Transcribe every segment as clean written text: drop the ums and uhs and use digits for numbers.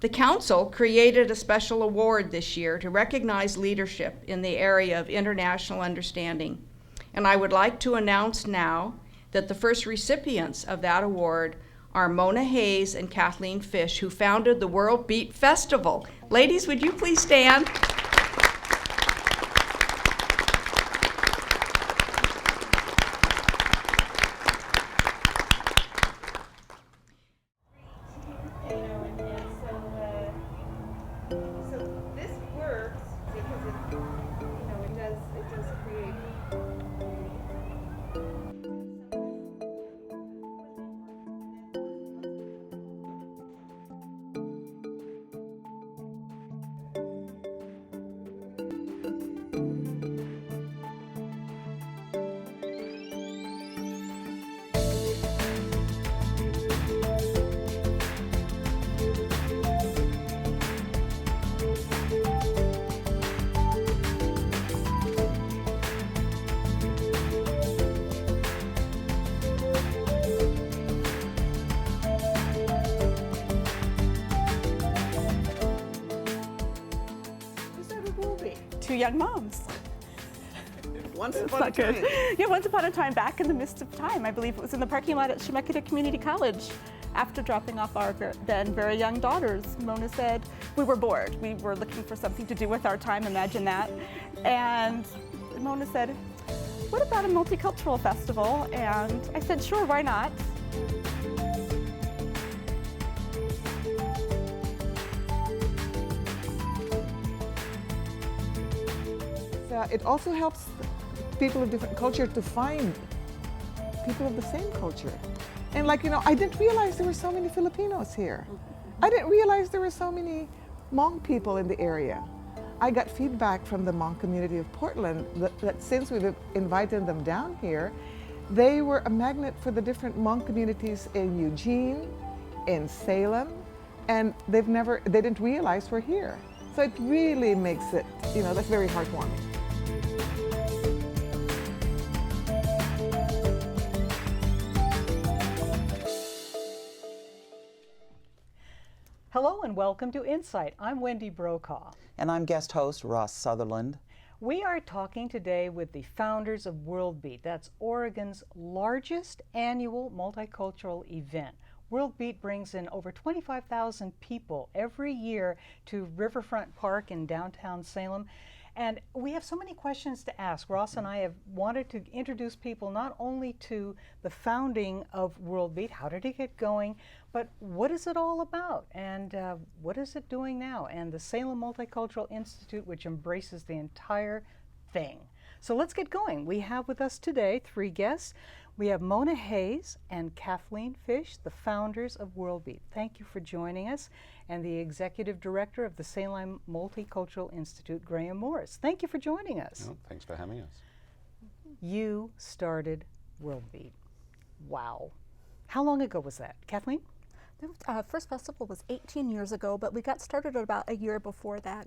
The Council created a special award this year to recognize leadership in the area of international understanding. And I would like to announce now that the first recipients of that award are Mona Hayes and Kathleen Fish, who founded the World Beat Festival. Ladies, would you please stand? Two young moms. Once upon a time. Yeah, once upon a time, back in the midst of time. I believe it was in the parking lot at Chemeketa Community College. After dropping off our then very young daughters, Mona said, we were bored. We were looking for something to do with our time, imagine that. And Mona said, what about a multicultural festival? And I said, sure, why not? It also helps people of different culture to find people of the same culture. And I didn't realize there were so many Filipinos here. I didn't realize there were so many Hmong people in the area. I got feedback from the Hmong community of Portland that since we've invited them down here, they were a magnet for the different Hmong communities in Eugene, in Salem, and they didn't realize we're here. So it really makes it, that's very heartwarming. Hello and welcome to InSight. I'm Wendy Brokaw. And I'm guest host Ross Sutherland. We are talking today with the founders of World Beat. That's Oregon's largest annual multicultural event. World Beat brings in over 25,000 people every year to Riverfront Park in downtown Salem. And we have so many questions to ask. Ross and I have wanted to introduce people not only to the founding of World Beat, how did it get going, but what is it all about and what is it doing now? And the Salem Multicultural Institute, which embraces the entire thing. So let's get going. We have with us today three guests. We have Mona Hayes and Kathleen Fish, the founders of World Beat. Thank you for joining us. And the Executive Director of the Salem Multicultural Institute, Graham Morris. Thank you for joining us. Oh, thanks for having us. You started World Beat. Wow. How long ago was that? Kathleen? The first festival was 18 years ago, but we got started about a year before that.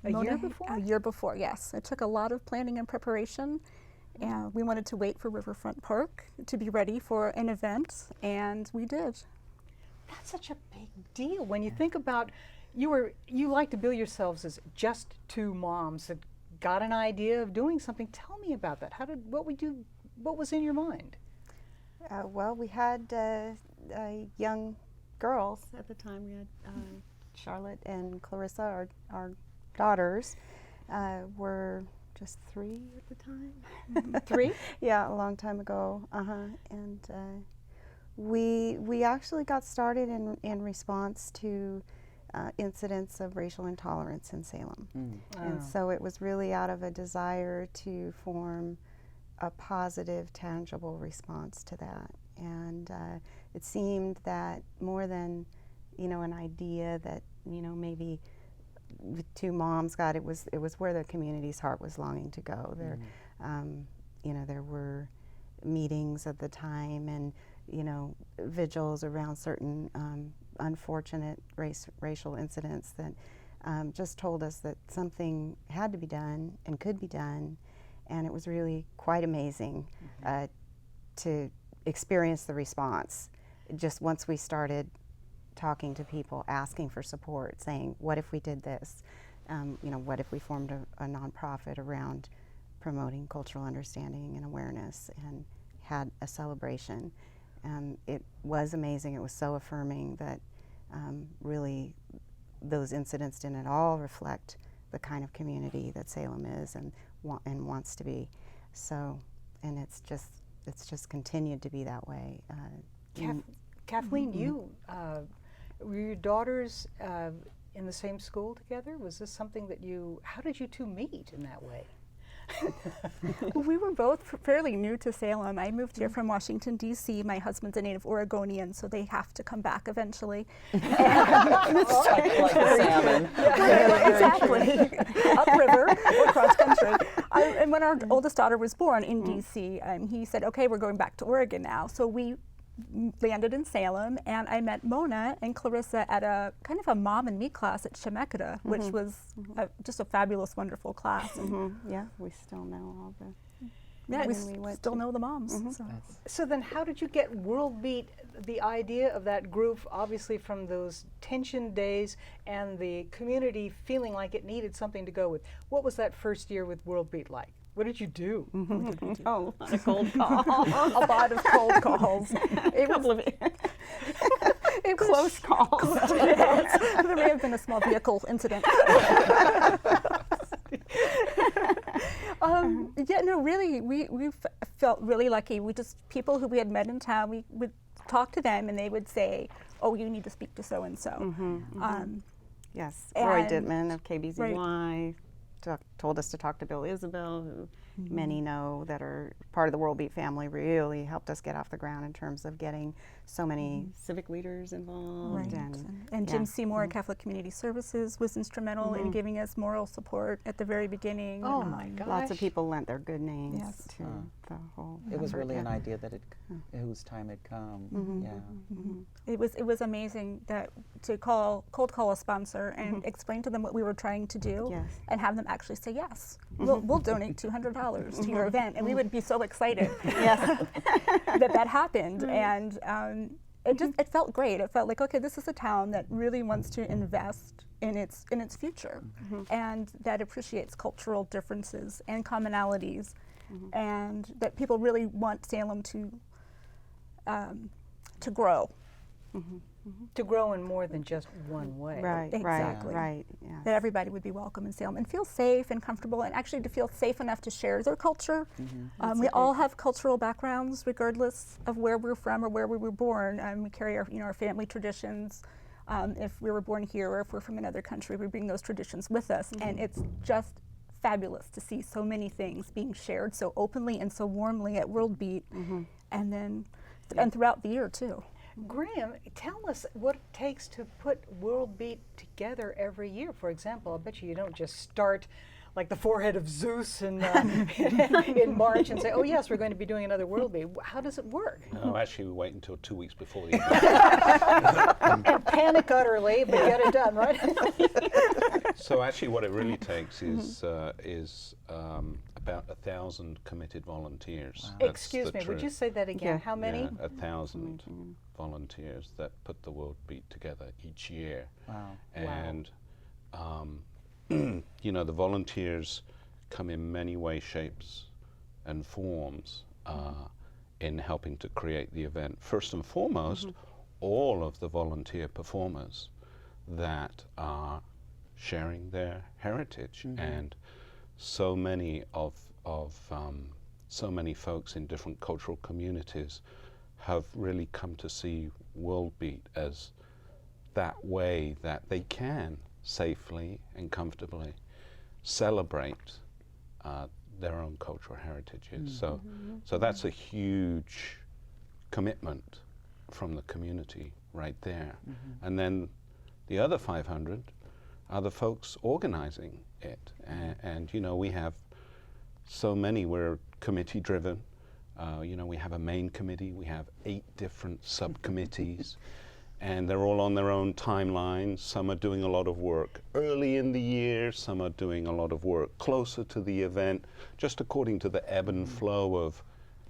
A year before? A year before, yes. It took a lot of planning and preparation. And we wanted to wait for Riverfront Park to be ready for an event, and we did. That's such a big deal when you think about you like to bill yourselves as just two moms that got an idea of doing something. Tell me about that. What was in your mind? Well, we had young girls at the time. We had Charlotte and Clarissa, our daughters, were just 3 at the time. 3? Yeah, a long time ago. And we actually got started in response to incidents of racial intolerance in Salem. And so it was really out of a desire to form a positive, tangible response to that. And it seemed that more than, an idea that, maybe two moms got, it was where the community's heart was longing to go. There, there were meetings at the time and, vigils around certain unfortunate racial incidents that just told us that something had to be done and could be done. And it was really quite amazing to experience the response just once we started talking to people, asking for support, saying, what if we did this? You know, what if we formed a nonprofit around promoting cultural understanding and awareness and had a celebration? It was amazing. It was so affirming that really those incidents didn't at all reflect the kind of community that Salem is and wants to be. So, and it's just continued to be that way. Kathleen, you were your daughters in the same school together? Was this something that how did you two meet in that way? We were both fairly new to Salem. I moved here from Washington, D.C. My husband's a native Oregonian, so they have to come back eventually. Like the salmon. Exactly. Upriver or cross country. And when our oldest daughter was born in D.C., he said, okay, we're going back to Oregon now. So we landed in Salem, and I met Mona and Clarissa at a kind of a mom and me class at Chemeketa, which was just a fabulous, wonderful class. Yeah, we still know all the. Yeah, we still know the moms. So then how did you get World Beat, the idea of that group, obviously from those tension days and the community feeling like it needed something to go with? What was that first year with World Beat like? What did you do? Oh, a cold call. A lot of cold calls. It was close calls. There may have been a small vehicle incident. Yeah, no, really, we felt really lucky. People who we had met in town, we would talk to them and they would say, oh, you need to speak to so-and-so. Yes, Roy Dittman of KBZY told us to talk to Bill Isabel, who many know that are part of the World Beat family, really helped us get off the ground in terms of getting so many civic leaders involved. And Jim Seymour at Catholic Community Services was instrumental in giving us moral support at the very beginning. Oh my gosh. Lots of people lent their good names to the whole It was effort, really an idea that whose time had come. It was amazing that to cold call a sponsor and explain to them what we were trying to do and have them actually say yes. We'll donate $200 to your event, and we would be so excited that happened. And it felt great. It felt like, okay, this is a town that really wants to invest in its future, and that appreciates cultural differences and commonalities, and that people really want Salem to grow. To grow in more than just one way. Right, Exactly. right. Yes. That everybody would be welcome in Salem and feel safe and comfortable, and actually to feel safe enough to share their culture. We all have cultural backgrounds, regardless of where we're from or where we were born. We carry our family traditions. If we were born here or if we're from another country, we bring those traditions with us, and it's just fabulous to see so many things being shared so openly and so warmly at World Beat, and then and throughout the year too. Graham, tell us what it takes to put World Beat together every year. For example, I bet you don't just start like the forehead of Zeus in March and say, oh yes, we're going to be doing another World Beat. How does it work? No, actually we wait until 2 weeks before the event. And panic utterly, but get it done, right? So actually what it really takes is about 1,000 committed volunteers. Wow. That's Excuse the me, would you truth. say that again? How many? Yeah, 1,000 volunteers that put the World Beat together each year. Wow. And the volunteers come in many ways, shapes, and forms in helping to create the event. First and foremost, all of the volunteer performers that are sharing their heritage, and so many so many folks in different cultural communities have really come to see World Beat as that way that they can safely and comfortably celebrate their own cultural heritages. So that's a huge commitment from the community right there. And then the other 500 are the folks organizing it. And we have so many, we're committee driven. We have a main committee, we have 8 different subcommittees, and they're all on their own timelines. Some are doing a lot of work early in the year, some are doing a lot of work closer to the event, just according to the ebb and flow of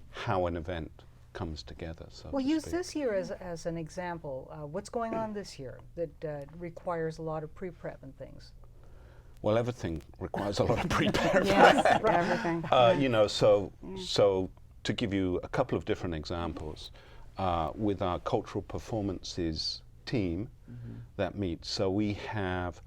how an event comes together. So Well, to use speak. this year as an example. What's going on this year that requires a lot of pre-prep and things? Well, everything requires a lot of prep. Yes, everything. You know, so to give you a couple of different examples, with our cultural performances team that meets, so we have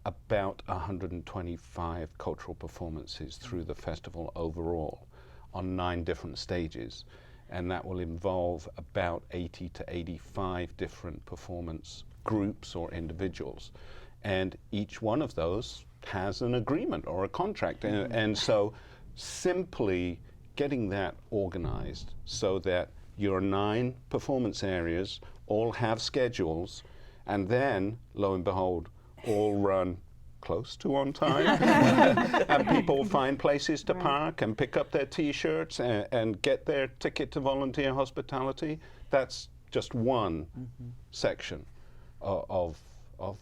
about 125 cultural performances through the festival overall on 9 different stages, and that will involve about 80 to 85 different performance groups or individuals, and each one of those has an agreement or a contract, and so simply getting that organized so that your 9 performance areas all have schedules, and then, lo and behold, all run close to on time, and people find places to park and pick up their T-shirts and get their ticket to volunteer hospitality. That's just one section of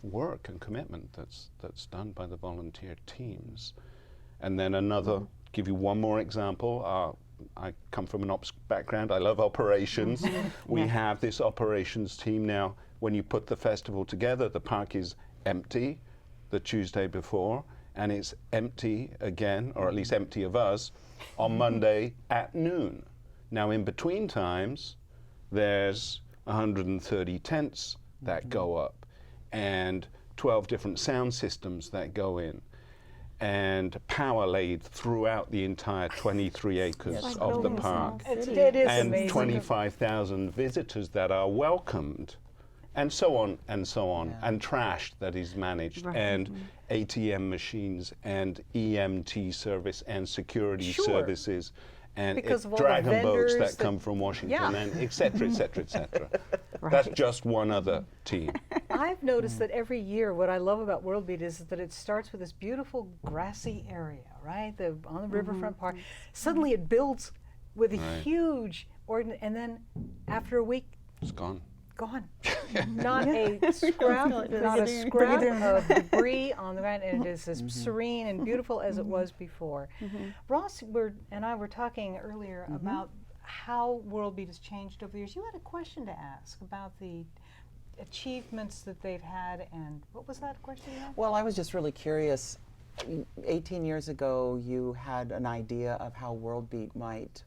work and commitment that's done by the volunteer teams. And then another, give you one more example. I come from an ops background. I love operations. We have this operations team now. When you put the festival together, the park is empty the Tuesday before, and it's empty again, or at least empty of us, on Monday at noon. Now, in between times, there's 130 tents that go up, and 12 different sound systems that go in, and power laid throughout the entire 23 acres Yes. of the park, It is and amazing. 25,000 visitors that are welcomed, and so on and so on, Yeah. and trash that is managed, and ATM machines, and EMT service, and security Sure. services, and Because of all the dragon boats vendors that that- come from Washington, Yeah. and et cetera, et cetera, et cetera. That's just one other team. I've noticed that every year, what I love about World Beat is that it starts with this beautiful grassy area, right, on the riverfront park. Suddenly it builds with a Right. huge, and then after a week, It's gone. gone. Not a scrap, not a scrap of debris on the ground, and it is as serene and beautiful as it was before. Ross and I were talking earlier about how World Beat has changed over the years. You had a question to ask about the achievements that they've had, and what was that question you had? Well, I was just really curious. 18 years ago, you had an idea of how World Beat might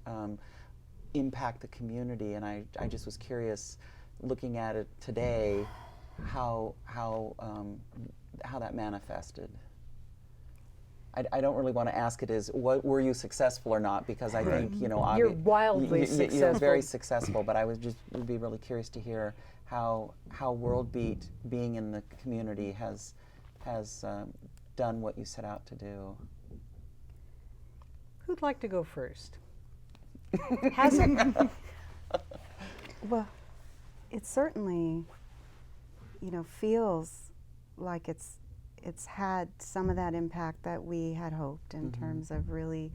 impact the community, and I just was curious, looking at it today, how that manifested. I don't really want to ask it as, were you successful or not, because I think, you know, You're wildly you're successful. very successful, but I would be really curious to hear how World Beat, being in the community, has done what you set out to do. Who'd like to go first? Has it? Well, it certainly, you know, feels like it's had some of that impact that we had hoped in terms of really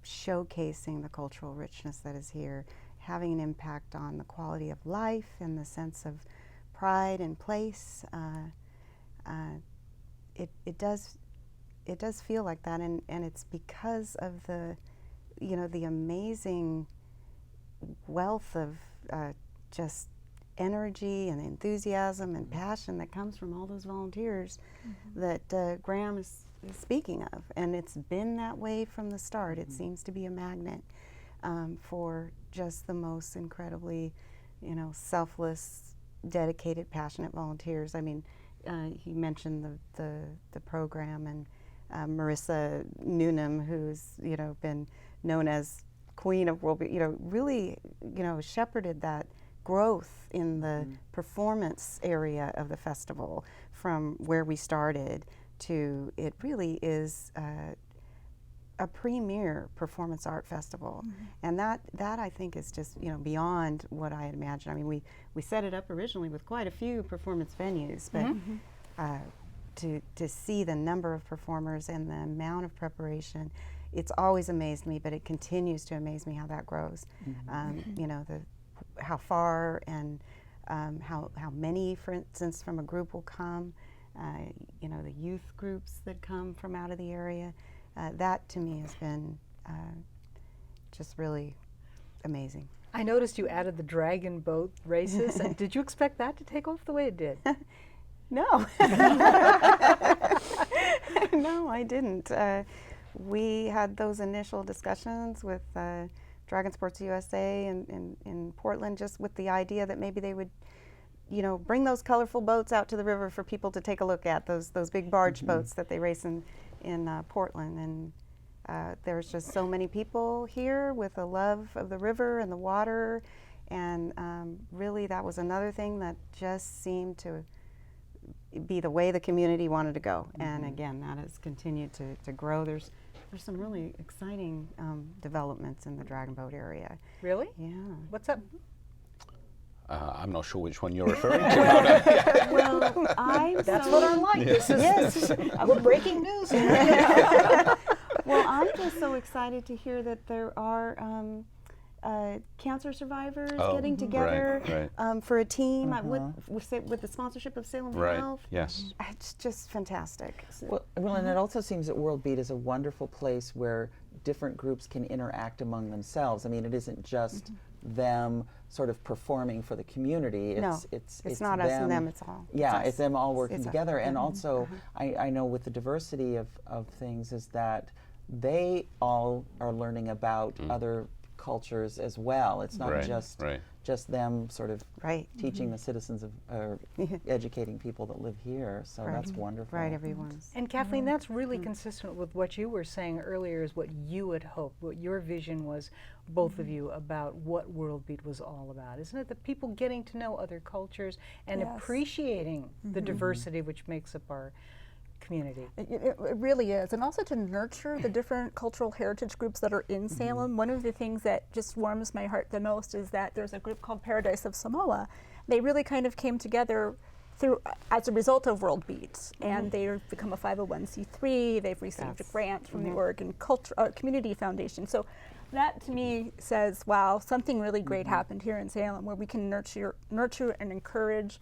showcasing the cultural richness that is here, having an impact on the quality of life and the sense of pride and place. It does feel like that, and it's because of the, you know, the amazing wealth of just energy and enthusiasm and passion that comes from all those volunteers that Graham is speaking of. And it's been that way from the start. It seems to be a magnet for just the most incredibly, you know, selfless, dedicated, passionate volunteers. I mean, he mentioned the program, and Marissa Noonan, who's, you know, been known as Queen of World Beat, you know, really, you know, shepherded that growth in the performance area of the festival from where we started to it really is a premier performance art festival. And that I think is just, you know, beyond what I had imagined. I mean, we set it up originally with quite a few performance venues, but to see the number of performers and the amount of preparation, it's always amazed me, but it continues to amaze me how that grows. You know, how far and how many, for instance, from a group will come. You know, the youth groups that come from out of the area. That to me has been just really amazing. I noticed you added the dragon boat races. And did you expect that to take off the way it did? No. No, I didn't. We had those initial discussions with Dragon Sports USA in Portland, just with the idea that maybe they would, you know, bring those colorful boats out to the river for people to take a look at, those big barge boats that they race in Portland. And there's just so many people here with a love of the river and the water. And really, that was another thing that just seemed to be the way the community wanted to go. And again, that has continued to grow. There's some really exciting developments in the Dragon Boat area. Really? Yeah. What's up? I'm not sure which one you're referring to. Well, That's what I like. This is we're breaking news. Well, I'm just so excited to hear that there are cancer survivors getting together for a team with the sponsorship of Salem Health. Yes. It's just fantastic. Well, and it also seems that World Beat is a wonderful place where different groups can interact among themselves. I mean, it isn't just them sort of performing for the community. It's not us and them, it's all. Yeah, it's it's them all working together. And Mhm. also, I know with the diversity of things is that they all are learning about other cultures as well. It's not just them sort of teaching the citizens of, or educating people that live here. So that's wonderful. Right, everyone's. And Kathleen, that's really consistent with what you were saying earlier, is what you had hoped, what your vision was, both of you, about what World Beat was all about. Isn't it the people getting to know other cultures and appreciating the diversity which makes up our community? It really is, and also to nurture the different cultural heritage groups that are in Salem. One of the things that just warms my heart the most is that there's a group called Paradise of Samoa. They really kind of came together as a result of World Beat, and they've become a 501c3. They've received a grant from the Oregon Community Foundation. So that to me says, wow, something really great happened here in Salem, where we can nurture and encourage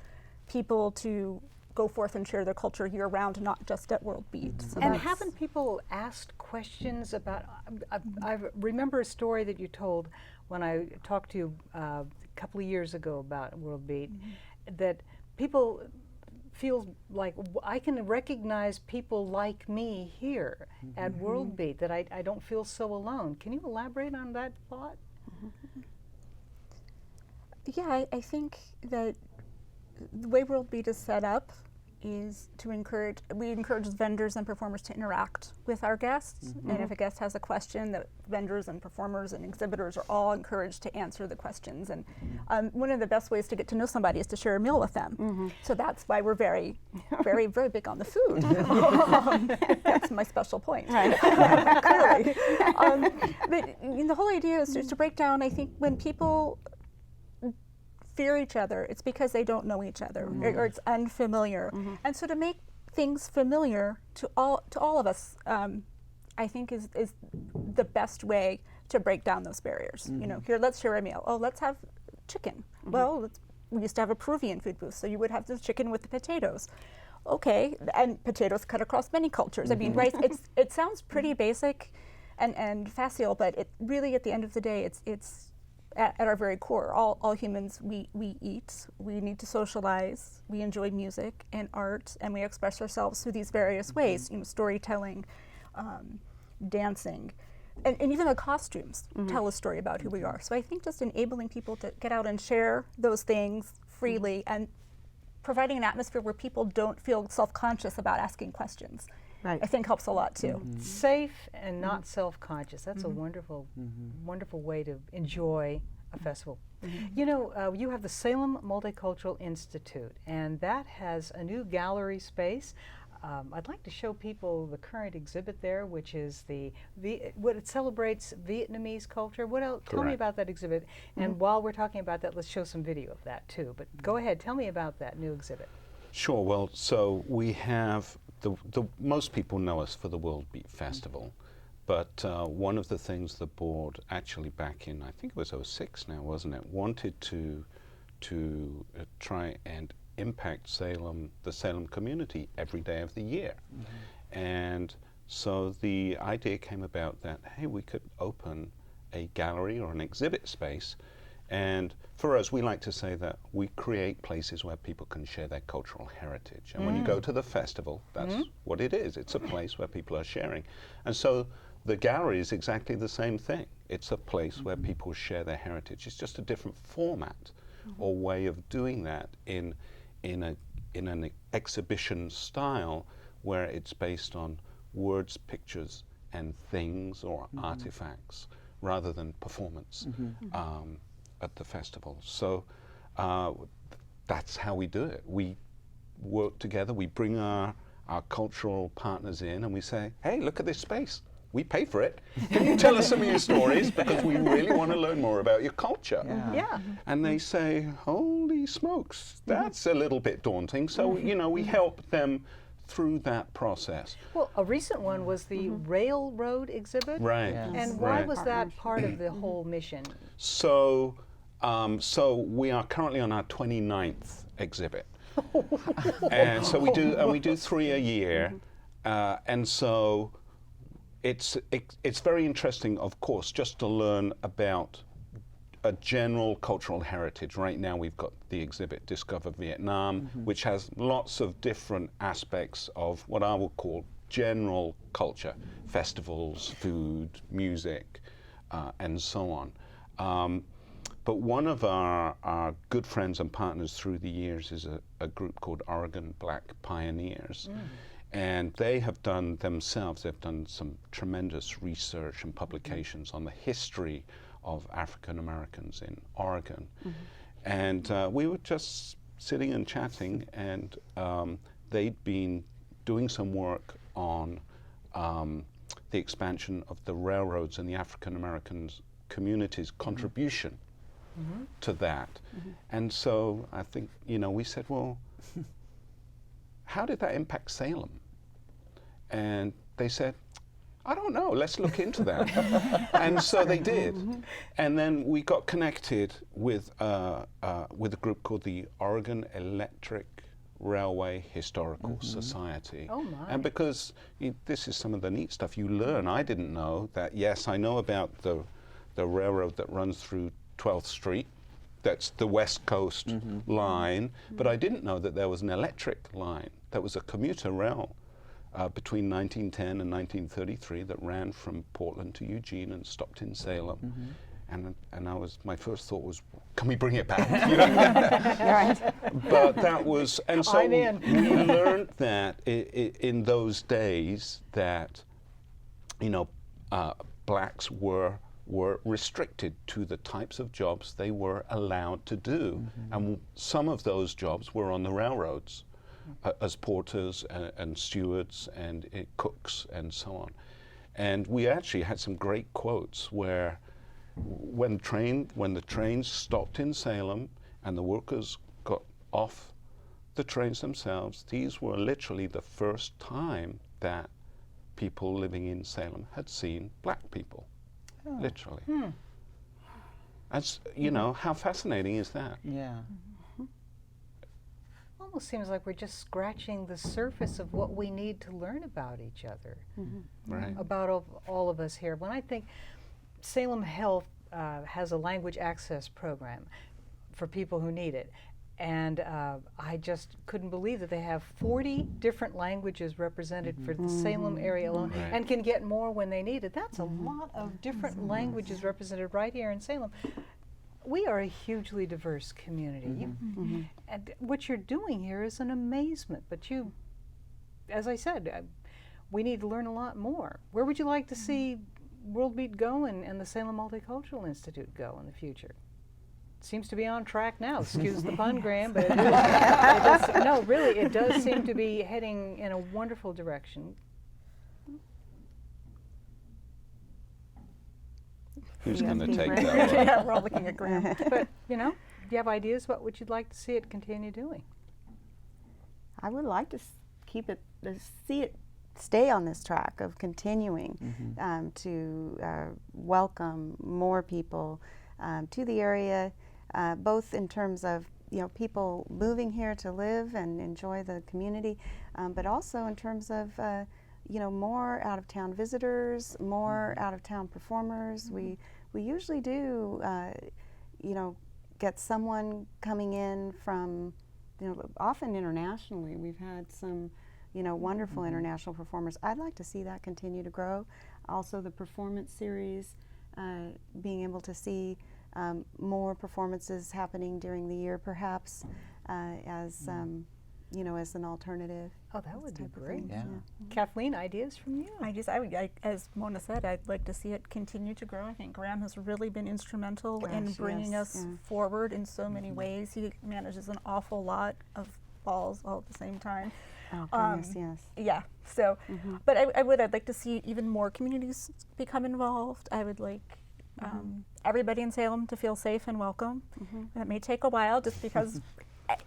people to go forth and share their culture year-round, not just at World Beat. So and haven't people asked questions about, I remember a story that you told when I talked to you a couple of years ago about World Beat, that people feel like I can recognize people like me here at World Beat, that I don't feel so alone. Can you elaborate on that thought? Yeah, I think that the way World Beat is set up is to encourage vendors and performers to interact with our guests. And if a guest has a question, the vendors and performers and exhibitors are all encouraged to answer the questions. And one of the best ways to get to know somebody is to share a meal with them. So that's why we're very, very, very big on the food. That's my special point. Right. Clearly. But the whole idea is to break down, I think, when people fear each other, it's because they don't know each other, or it's unfamiliar. And so to make things familiar to all of us, I think is the best way to break down those barriers. You know, here, let's share a meal. Oh, let's have chicken. Well, we used to have a Peruvian food booth, so you would have the chicken with the potatoes. Okay, and potatoes cut across many cultures. I mean, right? It sounds pretty basic and facile, but it really, at the end of the day, it's at our very core, all humans, we eat, we need to socialize, we enjoy music and art, and we express ourselves through these various ways, you know, storytelling, dancing, and even the costumes tell a story about who we are. So I think just enabling people to get out and share those things freely and providing an atmosphere where people don't feel self-conscious about asking questions, I think helps a lot too. Safe and not self-conscious. That's a wonderful, wonderful way to enjoy a festival. You know, you have the Salem Multicultural Institute, and that has a new gallery space. I'd like to show people the current exhibit there, which is what it celebrates Vietnamese culture. What else? Tell me about that exhibit. And while we're talking about that, let's show some video of that too. But go ahead, tell me about that new exhibit. Sure. Well, so we have most people know us for the World Beat Festival, but one of the things the board actually back in, I think it was 2006 now, wasn't it, wanted to try and impact the Salem community every day of the year. And so the idea came about that, hey, we could open a gallery or an exhibit space. And for us, we like to say that we create places where people can share their cultural heritage. And when you go to the festival, that's what it is. It's a place where people are sharing. And so the gallery is exactly the same thing. It's a place where people share their heritage. It's just a different format or way of doing that in an exhibition style where it's based on words, pictures, and things or artifacts rather than performance at the festival. So that's how we do it. We work together, we bring our cultural partners in and we say, hey, look at this space. We pay for it. Can you tell us some of your stories? Because we really want to learn more about your culture. And they say, holy smokes, that's a little bit daunting. So, you know, we help them through that process. Well, a recent one was the railroad exhibit. Right. Yes. And why was that part of the whole mission? So, so we are currently on our 29th exhibit. And so we do 3 a year. And so it's very interesting, of course, just to learn about a general cultural heritage. Right now we've got the exhibit Discover Vietnam, which has lots of different aspects of what I will call general culture, festivals, food, music, and so on. But one of our good friends and partners through the years is a group called Oregon Black Pioneers. And they have done themselves, they've done some tremendous research and publications on the history of African Americans in Oregon. And we were just sitting and chatting, and they'd been doing some work on the expansion of the railroads and the African Americans community's contribution to that. And so I think, you know, we said, well, how did that impact Salem? And they said, I don't know, let's look into that. And so they did. And then we got connected with a group called the Oregon Electric Railway Historical Society. Oh my. And because this is some of the neat stuff you learn, I didn't know that, yes, I know about the railroad that runs through 12th Street. That's the West Coast line. But I didn't know that there was an electric line. That was a commuter rail between 1910 and 1933 that ran from Portland to Eugene and stopped in Salem. And my first thought was, can we bring it back? You know? But that was, and so we learned that in those days that, you know, blacks were restricted to the types of jobs they were allowed to do. And some of those jobs were on the railroads as porters and stewards and cooks and so on. And we actually had some great quotes where when the trains stopped in Salem and the workers got off the trains themselves, these were literally the first time that people living in Salem had seen black people. Literally. That's, you know, how fascinating is that? Yeah. Almost seems like we're just scratching the surface of what we need to learn about each other, Right. about all of us here. When I think Salem Health has a language access program for people who need it, and I just couldn't believe that they have 40 different languages represented for the Salem area alone, Right. and can get more when they need it. That's a lot of different languages represented right here in Salem. We are a hugely diverse community. And what you're doing here is an amazement, but you, as I said, we need to learn a lot more. Where would you like to see WorldBeat go and the Salem Multicultural Institute go in the future? Seems to be on track now. Excuse the pun, Graham, but it does seem to be heading in a wonderful direction. Who's going to Yes, take Graham. that one? Yeah, we're all looking at Graham. But, you know, do you have ideas about what you'd like to see it continue doing? I would like to see it stay on this track of continuing to welcome more people to the area, both in terms of, you know, people moving here to live and enjoy the community, but also in terms of you know, more out-of-town visitors, more out-of-town performers. We we usually do, you know, get someone coming in from, you know, often internationally. We've had some, you know, wonderful international performers. I'd like to see that continue to grow. Also the performance series, being able to see more performances happening during the year perhaps as, you know, as an alternative. Oh, that would be type of great. thing, Yeah. Kathleen, ideas from you? As Mona said, I'd like to see it continue to grow. I think Graham has really been instrumental in Gosh, bringing yes, us yeah. forward in so many ways. He manages an awful lot of balls all at the same time. Oh, goodness, yes. Yeah. So, but I'd like to see even more communities become involved. I would like everybody in Salem to feel safe and welcome. And it may take a while, just because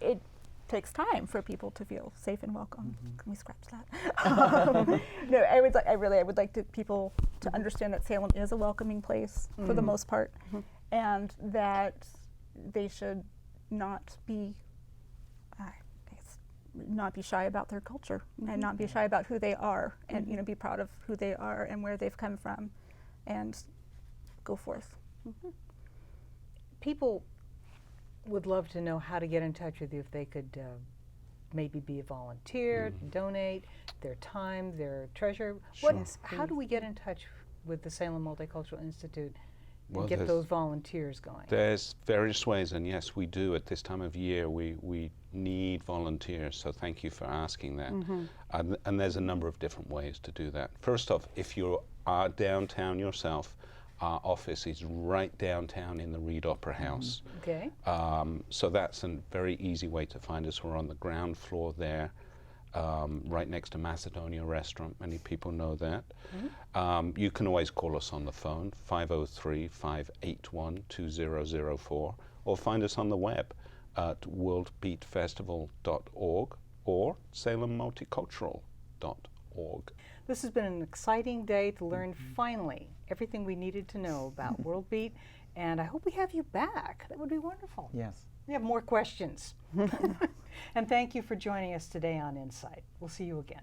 it takes time for people to feel safe and welcome. Can we scratch that? No, I would like people to understand that Salem is a welcoming place for the most part, and that they should not be shy about their culture and not be shy about who they are, and you know, be proud of who they are and where they've come from, and go forth. People would love to know how to get in touch with you if they could maybe be a volunteer, donate their time, their treasure. Sure. How do we get in touch with the Salem Multicultural Institute and Well, get there's- those volunteers going? There's various ways, and yes, we do. At this time of year, we need volunteers, so thank you for asking that. And there's a number of different ways to do that. First off, if you are downtown yourself, our office is right downtown in the Reed Opera House. Okay. So that's a very easy way to find us. We're on the ground floor there, right next to Macedonia Restaurant. Many people know that. You can always call us on the phone, 503-581-2004, or find us on the web at worldbeatfestival.org or salemmulticultural.org. This has been an exciting day to learn finally everything we needed to know about World Beat, and I hope we have you back. That would be wonderful. Yes. We have more questions. And thank you for joining us today on InSight. We'll see you again.